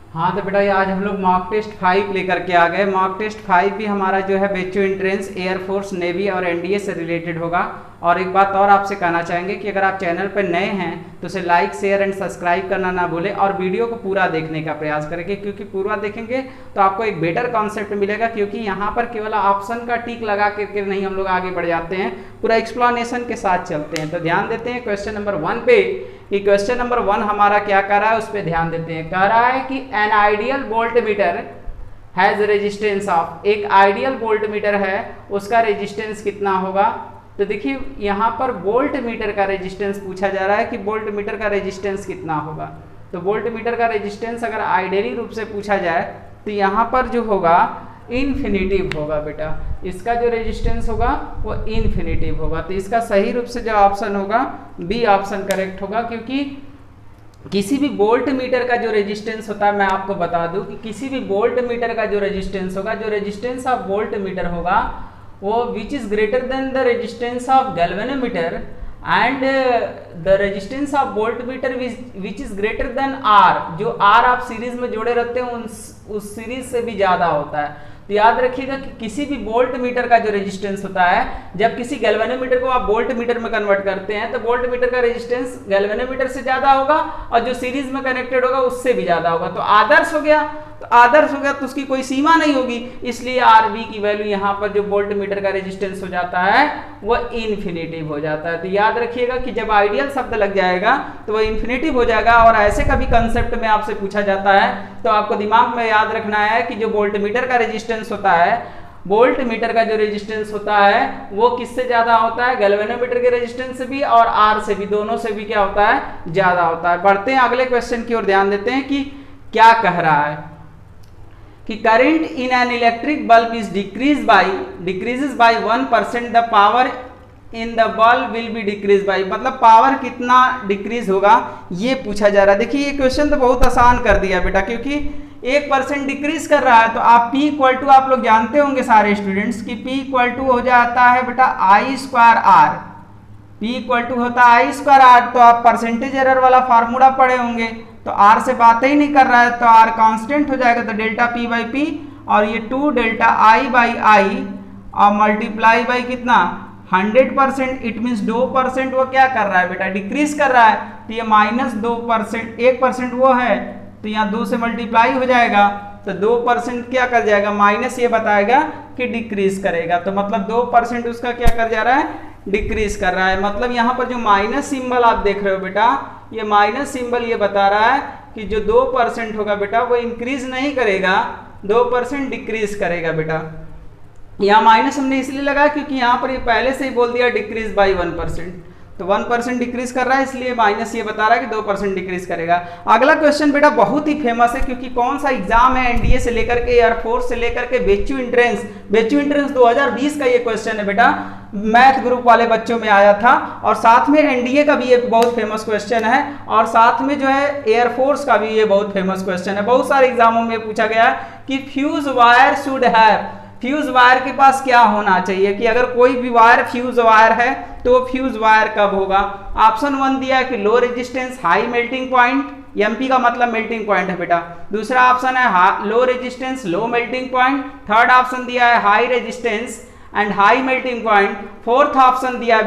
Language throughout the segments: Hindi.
हाँ तो बेटा ये आज हम लोग मॉक टेस्ट 5 लेकर के आ गए। मॉक टेस्ट 5 भी हमारा जो है बेचू एंट्रेंस एयरफोर्स नेवी और एनडीए से रिलेटेड होगा। और एक बात और आपसे कहना चाहेंगे कि अगर आप चैनल पर नए हैं तो उसे लाइक शेयर एंड सब्सक्राइब करना ना भूलें और वीडियो को पूरा देखने का प्रयास करेंगे, क्योंकि पूरा देखेंगे तो आपको एक बेटर कॉन्सेप्ट मिलेगा। क्योंकि यहाँ पर केवल ऑप्शन का टिक लगा करके नहीं हम लोग आगे बढ़ जाते हैं, पूरा एक्सप्लेनेशन के साथ चलते हैं। तो ध्यान देते हैं क्वेश्चन नंबर 1 पे कि क्वेश्चन नंबर 1 हमारा क्या कर रहा है, उस पर ध्यान देते हैं। कह रहा है कि an ideal voltmeter has resistance of, एक आइडियल वोल्टमीटर है उसका रेजिस्टेंस कितना होगा। तो देखिए यहाँ पर वोल्टमीटर का रेजिस्टेंस पूछा जा रहा है कि वोल्टमीटर का रेजिस्टेंस कितना होगा। तो वोल्टमीटर का रेजिस्टेंस अगर आइडियली रूप से पूछा जाए तो यहाँ पर जो होगा इन्फिनिटिव होगा बेटा, इसका जो रेजिस्टेंस होगा वो इन्फिनिटिव होगा। तो इसका सही रूप से जो ऑप्शन होगा बी ऑप्शन करेक्ट होगा। क्योंकि किसी भी वोल्ट मीटर का जो रेजिस्टेंस होता है, मैं आपको बता दूं कि किसी भी वोल्ट मीटर का जो रेजिस्टेंस होगा, जो रेजिस्टेंस ऑफ वोल्ट मीटर होगा वो which is greater than the resistance of galvanometer and the resistance of volt meter which is greater than R, जो आर आप सीरीज में जोड़े रहते हैं उस सीरीज से भी ज्यादा होता है। तो याद रखिएगा कि किसी भी वोल्ट मीटर का जो रेजिस्टेंस होता है, जब किसी गैल्वेनोमीटर को आप वोल्ट मीटर में कन्वर्ट करते हैं तो वोल्ट मीटर का रेजिस्टेंस गैल्वेनोमीटर से ज्यादा होगा और जो सीरीज में कनेक्टेड होगा उससे भी ज्यादा होगा। तो आदर्श हो गया, तो उसकी कोई सीमा नहीं होगी, इसलिए आर बी की वैल्यू यहाँ पर जो वोल्ट मीटर का रेजिस्टेंस हो जाता है वो इन्फिनिटिव हो जाता है। तो याद रखिएगा कि जब आइडियल शब्द लग जाएगा तो वो इन्फिनिटिव हो जाएगा। और ऐसे कभी कंसेप्ट में आपसे पूछा जाता है तो आपको दिमाग में याद रखना है कि जो वोल्ट मीटर का रेजिस्टेंस होता है, वोल्ट मीटर का जो रेजिस्टेंस होता है वो किससे ज्यादा होता है, गैल्वेनोमीटर के रेजिस्टेंस से भी और आर से भी, दोनों से भी क्या होता है, ज्यादा होता है। बढ़ते हैं अगले क्वेश्चन की ओर, ध्यान देते हैं कि क्या कह रहा है कि current in an electric bulb is decreases by 1%, the power in the bulb will be decrease by, मतलब पावर कितना डिक्रीज होगा ये पूछा जा रहा है। देखिए ये क्वेश्चन तो बहुत आसान कर दिया बेटा, क्योंकि 1% डिक्रीज कर रहा है। तो आप P इक्वल टू, आप लोग जानते होंगे सारे स्टूडेंट्स कि P इक्वल टू हो जाता है बेटा I square R, P equal to होता है I स्क्वायर R। तो आप परसेंटेज एरर वाला फार्मूला पढ़े होंगे, तो R से बात ही नहीं कर रहा है तो R कांस्टेंट हो जाएगा, तो डेल्टा P बाई P और ये 2 डेल्टा I बाई I और मल्टीप्लाई बाई कितना 100%, इट मीन्स 2% वो क्या कर रहा है बेटा, डिक्रीज कर रहा है। तो ये -2%, 1% वो है तो यहाँ 2 से मल्टीप्लाई हो जाएगा, तो 2% क्या कर जाएगा, माइनस ये बताएगा कि डिक्रीज करेगा। तो मतलब 2% उसका क्या कर जा रहा है, डिक्रीज कर रहा है। मतलब यहाँ पर जो माइनस सिंबल आप देख रहे हो बेटा, ये माइनस सिंबल ये बता रहा है कि जो 2% होगा बेटा वो इंक्रीज नहीं करेगा, 2% डिक्रीज करेगा बेटा। यहाँ माइनस हमने इसलिए लगा क्योंकि यहाँ पर ये पहले से ही बोल दिया डिक्रीज बाय 1%, तो 1% डिक्रीज कर रहा है, इसलिए माइनस ये बता रहा है कि 2% डिक्रीज करेगा। अगला क्वेश्चन बेटा बहुत ही फेमस है, क्योंकि कौन सा एग्जाम है एनडीए से लेकर के एयरफोर्स से लेकर के बेचू एंट्रेंस 2020 का ये क्वेश्चन है बेटा, मैथ ग्रुप वाले बच्चों में आया था। और साथ में एनडीए का भी ये बहुत फेमस क्वेश्चन है, और साथ में जो है एयरफोर्स का भी ये बहुत फेमस क्वेश्चन है। बहुत सारे एग्जामों में पूछा गया कि fuse wire should have, fuse wire के पास क्या होना चाहिए, कि अगर कोई भी वायर फ्यूज वायर है तो वो फ्यूज वायर कब होगा। ऑप्शन 1 दिया है कि low resistance high melting point, MP का मतलब मेल्टिंग पॉइंट है बेटा। दूसरा ऑप्शन है low resistance low melting point. Third option दिया है high resistance and high melting point. Fourth option दिया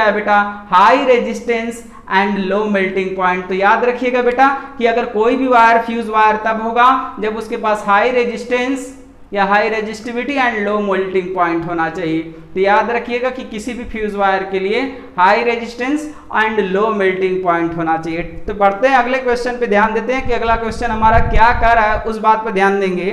है बेटा high resistance and low melting point. तो याद रखिएगा बेटा कि अगर कोई भी वायर फ्यूज वायर तब होगा जब उसके पास हाई रेजिस्टेंस या high resistivity and low melting point होना चाहिए। तो याद रखिएगा कि किसी भी फ्यूज वायर के लिए high resistance and low melting point होना चाहिए। तो बढ़ते हैं अगले क्वेश्चन पे, ध्यान देते हैं कि अगला क्वेश्चन हमारा क्या कर रहा है, उस बात पर ध्यान देंगे।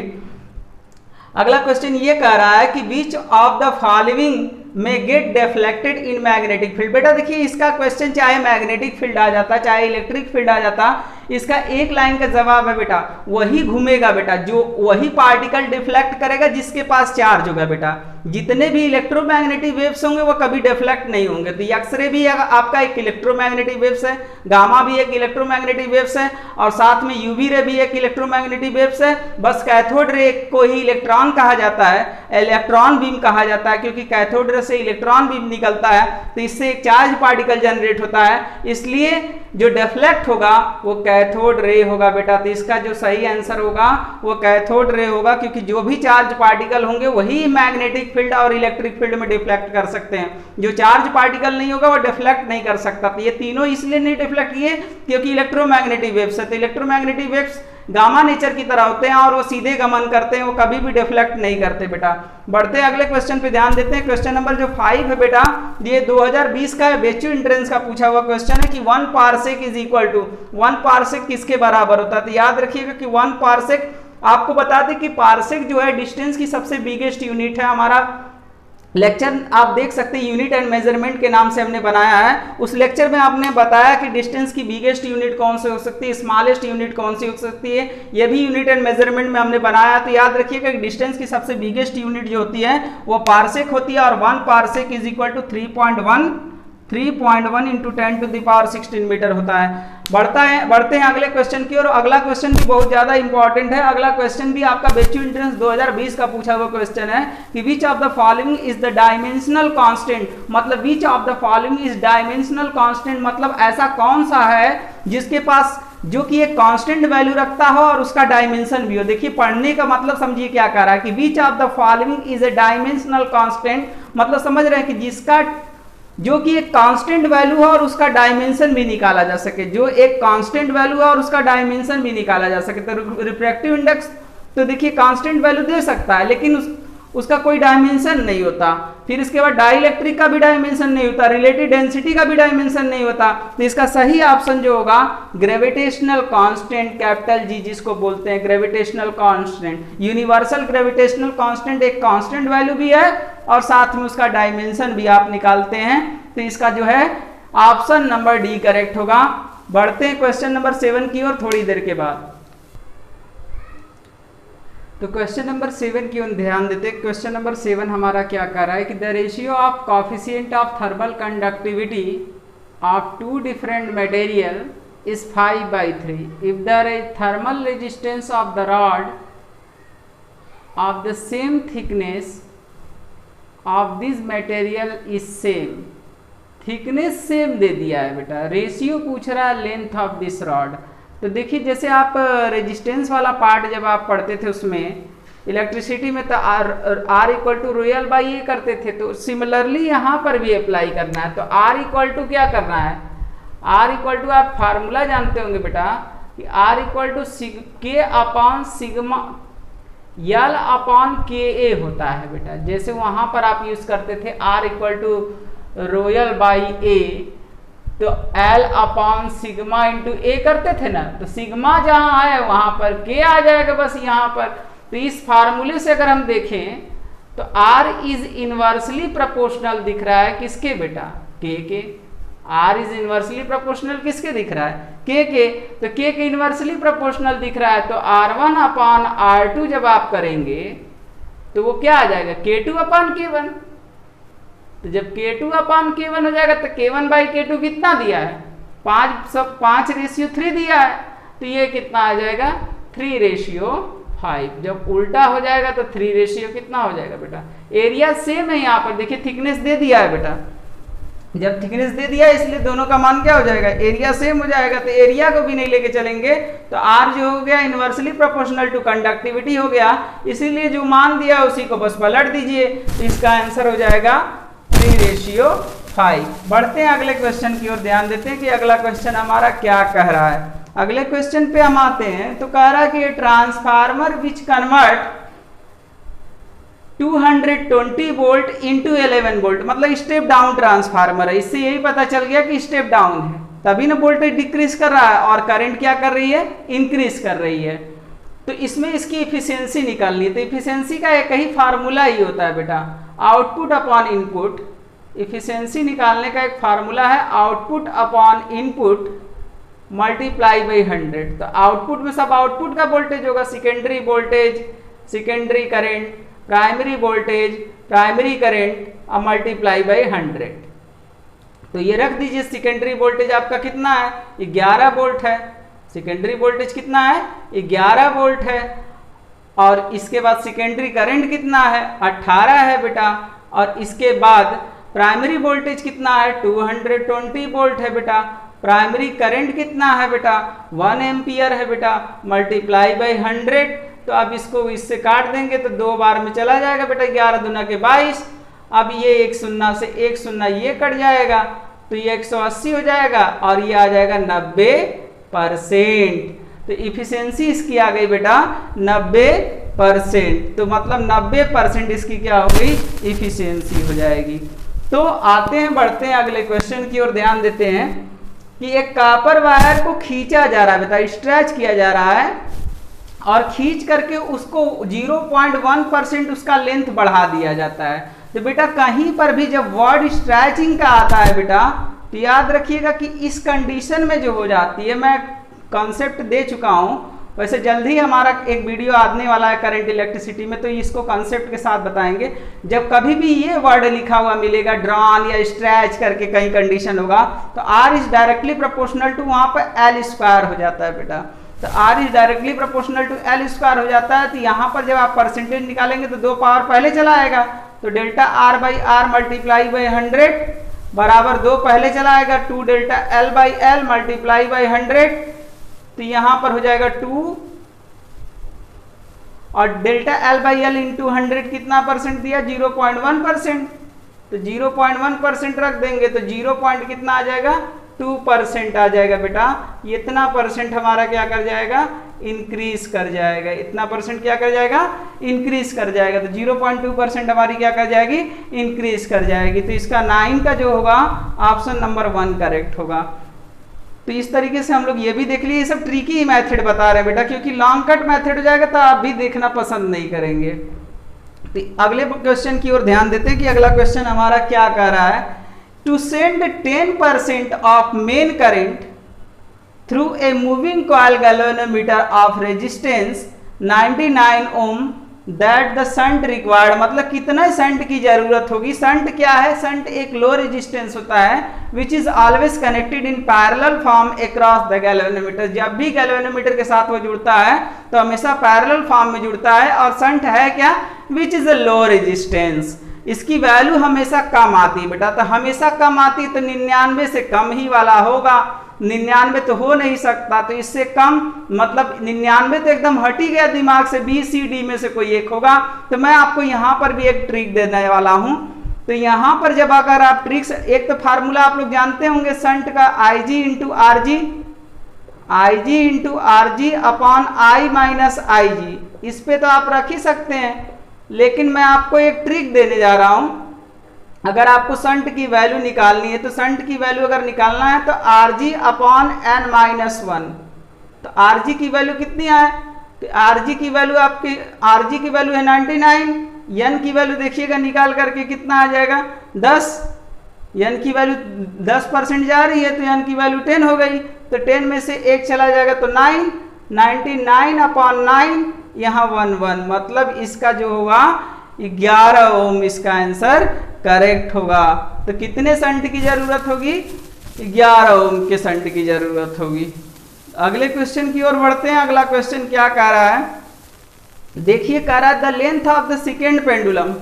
अगला क्वेश्चन ये कह रहा है कि विच ऑफ द फॉलोइंग में get deflected in magnetic field. बेटा देखिए इसका क्वेश्चन चाहे मैग्नेटिक फील्ड आ जाता चाहे इलेक्ट्रिक फील्ड आ जाता, इसका एक लाइन का जवाब है बेटा वही घूमेगा बेटा, जो वही पार्टिकल डिफ्लेक्ट करेगा जिसके पास चार्ज होगा बेटा। जितने भी इलेक्ट्रोमैग्नेटिक वेव्स होंगे वो कभी डिफ्लेक्ट नहीं होंगे। तो एक्सरे भी आपका एक इलेक्ट्रोमैग्नेटिक वेव्स है, गामा भी एक इलेक्ट्रोमैग्नेटिक वेव्स है, और साथ में यूवी रे भी एक इलेक्ट्रोमैग्नेटिक वेव्स है। बस कैथोड रे को ही इलेक्ट्रॉन कहा जाता है, इलेक्ट्रॉन बीम कहा जाता है, क्योंकि कैथोड रे से इलेक्ट्रॉन बीम निकलता है तो इससे एक चार्ज पार्टिकल जनरेट होता है। इसलिए जो डिफ्लेक्ट होगा वो कैथोड रे होगा बेटा। तो इसका जो सही आंसर होगा वो कैथोड रे होगा, क्योंकि जो भी चार्ज पार्टिकल होंगे वही मैग्नेटिक फील्ड और इलेक्ट्रिक फील्ड में डिफ्लेक्ट कर सकते हैं। जो चार्ज पार्टिकल नहीं होगा वो डिफ्लेक्ट नहीं कर सकता। तो ये तीनों इसलिए नहीं डिफ्लेक्ट किए क्योंकि इलेक्ट्रोमैग्नेटिक वेव्स है। तो इलेक्ट्रोमैग्नेटिक वेव्स गामा नेचर की तरह होते हैं और वो सीधे गमन करते हैं, वो कभी भी डिफ्लेक्ट नहीं करते बेटा। बढ़ते हैं अगले क्वेश्चन पे ध्यान देते हैं। क्वेश्चन नंबर जो 5 है बेटा, ये 2020 का बेचू एंट्रेंस का पूछा हुआ क्वेश्चन है कि 1 parsec is equal to 1 parsec किसके बराबर होता है। तो याद रखिएगा कि 1 पारसेक, आपको बता दें कि पारसेक जो है डिस्टेंस की सबसे बिगेस्ट यूनिट है। हमारा लेक्चर आप देख सकते हैं यूनिट एंड मेजरमेंट के नाम से हमने बनाया है। उस लेक्चर में आपने बताया कि डिस्टेंस की बिगेस्ट यूनिट कौन सी हो सकती है, स्मॉलेस्ट यूनिट कौन सी हो सकती है, ये भी यूनिट एंड मेजरमेंट में हमने बनाया। तो याद रखिएगा कि डिस्टेंस की सबसे बिगेस्ट यूनिट जो होती है वो पारसेक होती है और 1 parsec is equal to 3.1 into 10 to the power 16 metre होता है। बढ़ते हैं अगले क्वेश्चन की ओर। अगला क्वेश्चन भी बहुत ज्यादा इंपॉर्टेंट है। अगला क्वेश्चन भी आपका बेचू एंट्रेंस 2020 का पूछा हुआ क्वेश्चन है कि which of the following is the dimensional constant, मतलब which of the following is dimensional constant, मतलब ऐसा कौन सा है जिसके पास जो कि एक कांस्टेंट वैल्यू रखता हो और उसका डायमेंशन भी हो। देखिए पढ़ने का मतलब समझिए क्या कर रहा है कि which of the following is a dimensional constant, मतलब समझ रहे हैं कि जिसका जो कि एक कांस्टेंट वैल्यू है और उसका डायमेंशन भी निकाला जा सके, जो एक कांस्टेंट वैल्यू है और उसका डायमेंशन भी निकाला जा सके। तो रिफ्रैक्टिव इंडेक्स तो देखिए कांस्टेंट वैल्यू दे सकता है लेकिन उसका कोई डायमेंशन नहीं होता। फिर इसके बाद डाइलेक्ट्रिक का भी डायमेंशन नहीं होता, रिलेटिव डेंसिटी का भी डायमेंशन नहीं होता। तो इसका सही ऑप्शन जो होगा ग्रेविटेशनल कांस्टेंट, कैपिटल जी जिसको बोलते हैं gravitational constant. Universal gravitational constant एक कांस्टेंट वैल्यू भी है और साथ में उसका डायमेंशन भी आप निकालते हैं। तो इसका जो है ऑप्शन नंबर डी करेक्ट होगा। बढ़ते हैं क्वेश्चन नंबर 7 की ओर थोड़ी देर के बाद। तो क्वेश्चन नंबर 7 की ओर ध्यान देते हैं। क्वेश्चन नंबर 7 हमारा क्या कर रहा है कि the ratio of coefficient of thermal conductivity of two different material is 5/3 if the thermal resistance of the rod of the same thickness of this material is same. Thickness same दे दिया है बेटा, रेशियो पूछ रहा है लेंथ ऑफ दिस रॉड। तो देखिए जैसे आप रेजिस्टेंस वाला पार्ट जब आप पढ़ते थे उसमें इलेक्ट्रिसिटी में तो R equal to rho l by a करते थे, तो सिमिलरली यहाँ पर भी अप्लाई करना है। तो R इक्वल टू क्या करना है, R इक्वल टू आप फार्मूला जानते होंगे बेटा कि R इक्वल टू के अपॉन सिग्मा यल अपॉन के ए होता है बेटा। जैसे वहाँ पर आप यूज करते थे R equal to rho l by a, तो L upon sigma into a करते थे ना, तो सिग्मा जहां है वहां पर के आ जाएगा बस यहाँ पर। तो इस फार्मूले से अगर हम देखें तो R इज इनवर्सली प्रोपोर्शनल दिख रहा है किसके बेटा, के। R इज इनवर्सली प्रोपोर्शनल किसके दिख रहा है, के। तो के इनवर्सली प्रोपोर्शनल दिख रहा है, तो R1 अपॉन R2 जब आप करेंगे तो वो क्या आ जाएगा, K2 अपॉन K1। तो जब K2 अपॉन K1 हो जाएगा तो K1 बाई K2 कितना दिया है, 5:3 दिया है। तो ये कितना आ जाएगा 3:5। जब उल्टा हो जाएगा तो 3 कितना हो जाएगा बेटा, एरिया सेम है यहाँ पर देखिए थिकनेस दे दिया है बेटा। जब थिकनेस दे दिया इसलिए दोनों का मान क्या हो जाएगा, एरिया सेम हो जाएगा। तो एरिया को भी नहीं लेके चलेंगे तो R जो हो गया इनवर्सली प्रोपोर्शनल टू कंडक्टिविटी हो गया, इसीलिए जो मान दिया उसी को बस पलट दीजिए। तो इसका आंसर हो जाएगा 3:5। बढ़ते हैं अगले क्वेश्चन की ओर, ध्यान देते हैं कि अगला क्वेश्चन हमारा क्या कह रहा है। अगले क्वेश्चन पे हम आते हैं तो कह रहा है कि transformer which convert 220 volt into 11 volt, मतलब स्टेप डाउन ट्रांसफार्मर है। इससे यही पता चल गया कि स्टेप डाउन है, तभी ना वोल्टेज डिक्रीज कर रहा है और करंट क्या कर रही है, इंक्रीज कर रही है। तो इसमें इसकी इफिशियंसी निकालनी है। तो इफिशियंसी का एक ही फार्मूला ही होता है बेटा, आउटपुट अपॉन इनपुट। इफिशियंसी निकालने का एक फार्मूला है output upon input multiply by 100। तो आउटपुट में सब आउटपुट का वोल्टेज होगा, secondary voltage, secondary current, primary voltage, primary current और मल्टीप्लाई बाई 100। तो ये रख दीजिए, सेकेंडरी वोल्टेज आपका कितना है, 11 वोल्ट है। सेकेंडरी वोल्टेज कितना है, 11 वोल्ट है। और इसके बाद सेकेंडरी करंट कितना है, 18 है बेटा। और इसके बाद प्राइमरी वोल्टेज कितना है, 220 वोल्ट है बेटा। प्राइमरी करंट कितना है बेटा 1 एम्पियर है बेटा, मल्टीप्लाई बाई 100। तो अब इसको इससे काट देंगे तो 2 बार में चला जाएगा बेटा, 11 दूना के 22। अब ये एक शून्य से एक शून्य ये कट जाएगा तो ये 180 हो जाएगा और ये आ जाएगा 90%। तो इफिशियंसी इसकी आ गई बेटा 90%। तो मतलब 90% इसकी क्या हो गई, इफिशियंसी हो जाएगी। तो आते हैं, बढ़ते हैं अगले क्वेश्चन की ओर, ध्यान देते हैं कि एक कॉपर वायर को खींचा जा रहा है बेटा, स्ट्रेच किया जा रहा है और खींच करके उसको 0.1% उसका लेंथ बढ़ा दिया जाता है। तो बेटा कहीं पर भी जब वर्ड स्ट्रेचिंग का आता है बेटा, तो याद रखिएगा कि इस कंडीशन में जो हो जाती है, मैं कॉन्सेप्ट दे चुका हूं, वैसे जल्द ही हमारा एक वीडियो आने वाला है करंट इलेक्ट्रिसिटी में, तो इसको कॉन्सेप्ट के साथ बताएंगे। जब कभी भी ये वर्ड लिखा हुआ मिलेगा ड्रॉन या स्ट्रेच करके कहीं कंडीशन होगा, तो R is directly proportional to वहां पर एल स्क्वायर हो जाता है बेटा। तो R is directly proportional to L square हो जाता है। तो यहाँ पर जब आप परसेंटेज निकालेंगे तो 2 पावर पहले चला आएगा, तो delta R by R multiply by 100 बराबर 2 पहले चला आएगा, 2 delta L by L multiply by 100। तो यहाँ पर हो जाएगा 2 और delta L by L into 100 कितना परसेंट दिया, 0.1%। तो 0.1% रख देंगे तो 0 पॉइंट कितना आ जाएगा, 2% आ जाएगा बेटा। इतना परसेंट हमारा क्या कर जाएगा, इंक्रीज कर जाएगा। इतना परसेंट क्या कर जाएगा, इंक्रीज कर जाएगा। तो 0.2% हमारी क्या कर जाएगी, इंक्रीज कर जाएगी। तो इसका 9 का जो होगा ऑप्शन नंबर 1 करेक्ट होगा। तो इस तरीके से हम लोग ये भी देख लिए, ये सब ट्रिकी मेथड बता रहे हैं बेटा, क्योंकि लॉन्ग कट मेथड हो जाएगा तो आप भी देखना पसंद नहीं करेंगे। तो अगले क्वेश्चन की ओर ध्यान देते हैं कि अगला क्वेश्चन हमारा क्या कह रहा है, to send 10% of main current through a moving coil galvanometer of resistance 99 ohm that the shunt required, मतलब कितना शंट की जरूरत होगी। शंट क्या है, शंट एक लो रेजिस्टेंस होता है which is always connected in parallel form across the galvanometer. जब भी गैल्वेनोमीटर के साथ वो जुड़ता है तो हमेशा पैरेलल फॉर्म में जुड़ता है। और शंट है क्या, which is a low resistance, इसकी वैल्यू हमेशा कम आती है बेटा। तो हमेशा कम आती है तो 99 से कम ही वाला होगा, 99 तो हो नहीं सकता। तो इससे कम मतलब 99 तो एकदम हट ही गया दिमाग से, बी सी डी में से कोई एक होगा। तो मैं आपको यहाँ पर भी एक ट्रिक देने वाला हूँ। तो यहाँ पर जब अगर आप ट्रिक्स, एक तो फार्मूला आप लोग जानते होंगे शंट का, I G into R G upon I minus I G, इस पे तो आप रख ही सकते हैं। लेकिन मैं आपको एक ट्रिक देने जा रहा हूं, अगर आपको शंट की वैल्यू निकालनी है तो शंट की वैल्यू अगर निकालना है तो R G upon n minus 1। तो आर जी की वैल्यू कितनी है, तो आर जी की वैल्यू आपकी, आर जी की वैल्यू है 99, एन की वैल्यू देखिएगा निकाल करके कितना आ जाएगा 10, एन की वैल्यू 10% जा रही है तो एन की वैल्यू 10 हो गई। तो 10 में से 1 चला जाएगा तो 9, 99 अपॉन 9 यहाँ 1, मतलब इसका जो होगा 11 ओम इसका आंसर करेक्ट होगा। तो कितने शंट की जरूरत होगी, 11 ओम के शंट की जरूरत होगी। अगले क्वेश्चन की ओर बढ़ते हैं। अगला क्वेश्चन क्या कह रहा है, देखिए कह रहा है the length of the second pendulum.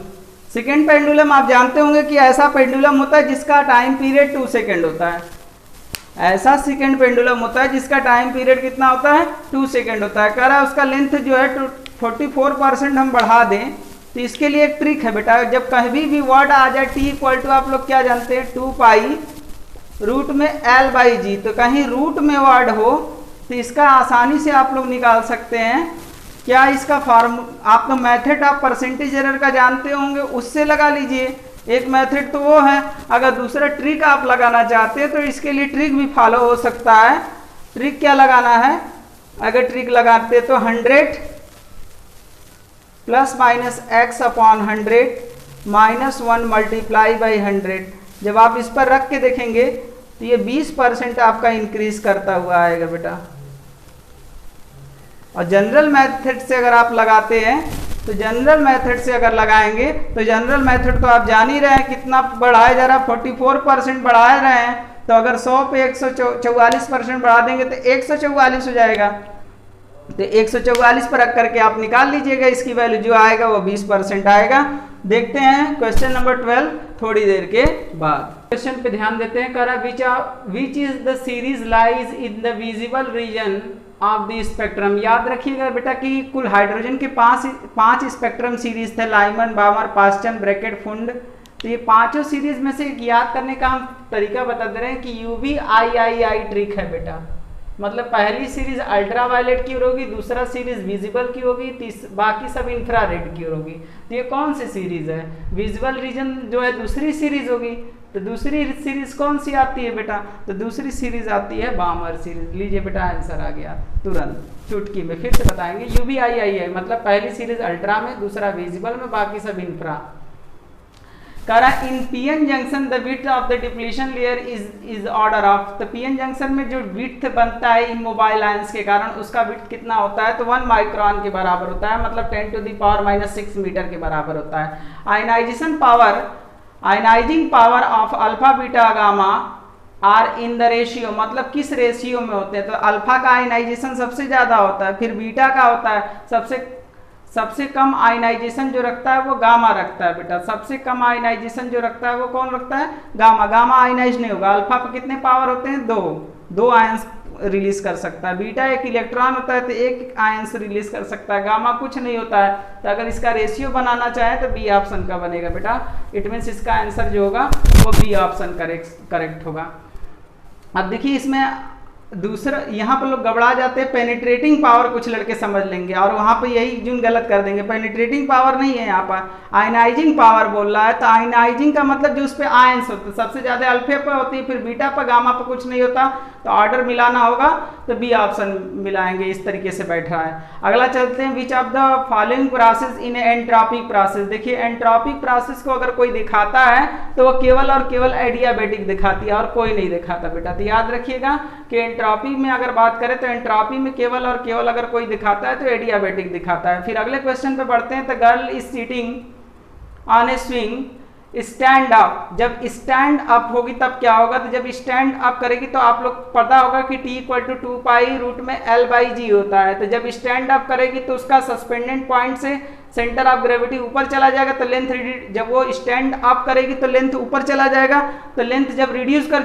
Second pendulum आप जानते होंगे कि ऐसा पेंडुलम होता है जिसका टाइम पीरियड 2 सेकेंड होता है। ऐसा सेकेंड पेंडुलम होता है जिसका टाइम पीरियड कितना होता है, 2 सेकेंड होता है। कह रहा है उसका लेंथ जो है 44% हम बढ़ा दें। तो इसके लिए एक ट्रिक है बेटा, जब कहीं भी वर्ड आ जाए टी इक्वल टू, आप लोग क्या जानते हैं 2 पाई रूट में एल बाई जी, तो कहीं रूट में वर्ड हो तो इसका आसानी से आप लोग निकाल सकते हैं। क्या इसका आप लोग मेथड आप परसेंटेज एरर का जानते होंगे, उससे लगा लीजिए। एक मेथड तो वो है, अगर दूसरा ट्रिक आप लगाना चाहते हैं तो इसके लिए ट्रिक भी फॉलो हो सकता है। ट्रिक क्या लगाना है, अगर ट्रिक लगाते तो 100 plus minus x upon 100 minus 1 multiply by 100। जब आप इस पर रख के देखेंगे तो ये 20% आपका इंक्रीज करता हुआ आएगा बेटा। और जनरल मेथड से अगर आप लगाते हैं तो जनरल मेथड से अगर लगाएंगे तो जनरल मेथड तो आप जान ही रहे हैं कितना बढ़ाया जा रहा है, 44% बढ़ा रहे हैं। तो अगर 100 पे 144% बढ़ा देंगे तो 144 हो जाएगा। तो 144 पर रख करके आप निकाल लीजिएगा, इसकी वैल्यू जो आएगा वो 20% आएगा। देखते हैं क्वेश्चन नंबर 12 थोड़ी देर के बाद। क्वेश्चन पे ध्यान देते हैं। करा which is the series lies in the visible region of the spectrum. याद रखिएगा बेटा कि कुल हाइड्रोजन के पांच स्पेक्ट्रम सीरीज थे, लाइमन, बामर, पास्टन, ब्रैकेट, फुंड। तो ये पांचों सीरीज में से याद करने का हम तरीका बता दे रहे हैं कि UV-III ट्रिक है बेटा। मतलब पहली सीरीज अल्ट्रावायलेट की होगी, दूसरा सीरीज विजिबल की होगी, बाकी सब इंफ्रारेड की होगी। तो ये कौन सी सीरीज है? विजिबल रीजन जो है दूसरी सीरीज होगी। तो दूसरी सीरीज कौन सी आती है बेटा? तो दूसरी सीरीज आती है बामर सीरीज। लीजिए बेटा आंसर आ गया तुरंत चुटकी में। फिर से बताएंगे, UV-III मतलब पहली सीरीज अल्ट्रा में, दूसरा विजिबल में, बाकी सब इंफ्रा। करा in PN junction the width of the depletion layer is order of. तो पीएन जंक्शन में जो विड्थ बनता है इमोबाइल आयंस के कारण, उसका विड्थ कितना होता है? तो 1 माइक्रोन के बराबर होता है, मतलब 10⁻⁻6 मीटर के बराबर होता है। Ionising power of alpha beta gamma are in the ratio, मतलब किस रेशियो में होते हैं? तो अल्फा का आयनाइजेशन सबसे ज्यादा होता है, फिर बीटा का होता है सबसे कम आयनाइजेशन जो रखता है वो गामा रखता है बेटा। सबसे कम आयनाइजेशन जो रखता है वो कौन रखता है? गामा। गामा आयनाइज नहीं होगा। अल्फा पर कितने पावर होते हैं? दो आयंस रिलीज कर सकता है। बीटा एक इलेक्ट्रॉन होता है तो एक आयंस रिलीज कर सकता है। गामा कुछ नहीं होता है। तो अगर इसका रेशियो बनाना चाहे तो बी ऑप्शन का बनेगा बेटा। इट मीन्स इसका आंसर जो होगा वो बी ऑप्शन करेक्ट होगा। अब देखिए इसमें दूसरा, यहाँ पर लोग घबरा जाते हैं। पेनिट्रेटिंग पावर कुछ लड़के समझ लेंगे और वहाँ पर यही जुन गलत कर देंगे। पेनिट्रेटिंग पावर नहीं है यहाँ पर, आयनाइजिंग पावर बोल रहा है। तो आयनाइजिंग का मतलब जो उस पर आयंस होते हैं, सबसे ज़्यादा अल्फे पर होती है, फिर बीटा पर, गामा पर कुछ नहीं होता। तो ऑर्डर मिलाना होगा तो बी ऑप्शन मिलाएंगे। इस तरीके से बैठ रहा है। अगला चलते हैं, विच of the following process in entropic process. देखिए एंट्रोपिक प्रोसेस को अगर कोई दिखाता है तो वो केवल और केवल एडियाबेटिक दिखाती है और कोई नहीं दिखाता बेटा। तो याद रखिएगा कि एंट्रोपी में अगर बात करें तो एंट्रोपी में केवल और केवल अगर कोई दिखाता है तो एडियाबेटिक दिखाता है। फिर अगले क्वेश्चन पे बढ़ते हैं। तो girl is sitting on A swing stand up. जब स्टैंड अप होगी तब क्या होगा? तो जब स्टैंड अप करेगी तो आप लोग पता होगा कि T = 2π√L/g होता है। तो जब स्टैंड अप करेगी तो उसका सस्पेंडेड पॉइंट से सेंटर ऑफ ग्रेविटी ऊपर चला जाएगा। तो लेंथ, जब वो स्टैंड अप करेगी तो लेंथ ऊपर चला जाएगा। तो लेंथ जब रिड्यूस कर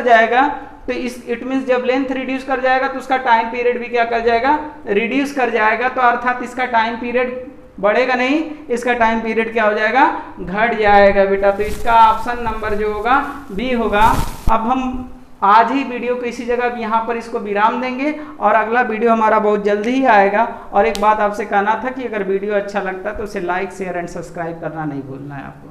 जाएगा तो इट मीन्स जब लेंथ रिड्यूस कर जाएगा तो उसका टाइम पीरियड भी क्या कर जाएगा? रिड्यूस कर जाएगा। तो अर्थात इसका टाइम पीरियड बढ़ेगा नहीं, इसका टाइम पीरियड क्या हो जाएगा? घट जाएगा बेटा। तो इसका ऑप्शन नंबर जो होगा बी होगा। अब हम आज ही वीडियो को इसी जगह यहाँ पर इसको विराम देंगे और अगला वीडियो हमारा बहुत जल्दी ही आएगा। और एक बात आपसे कहना था कि अगर वीडियो अच्छा लगता है तो उसे लाइक, शेयर एंड सब्सक्राइब करना नहीं भूलना है आपको।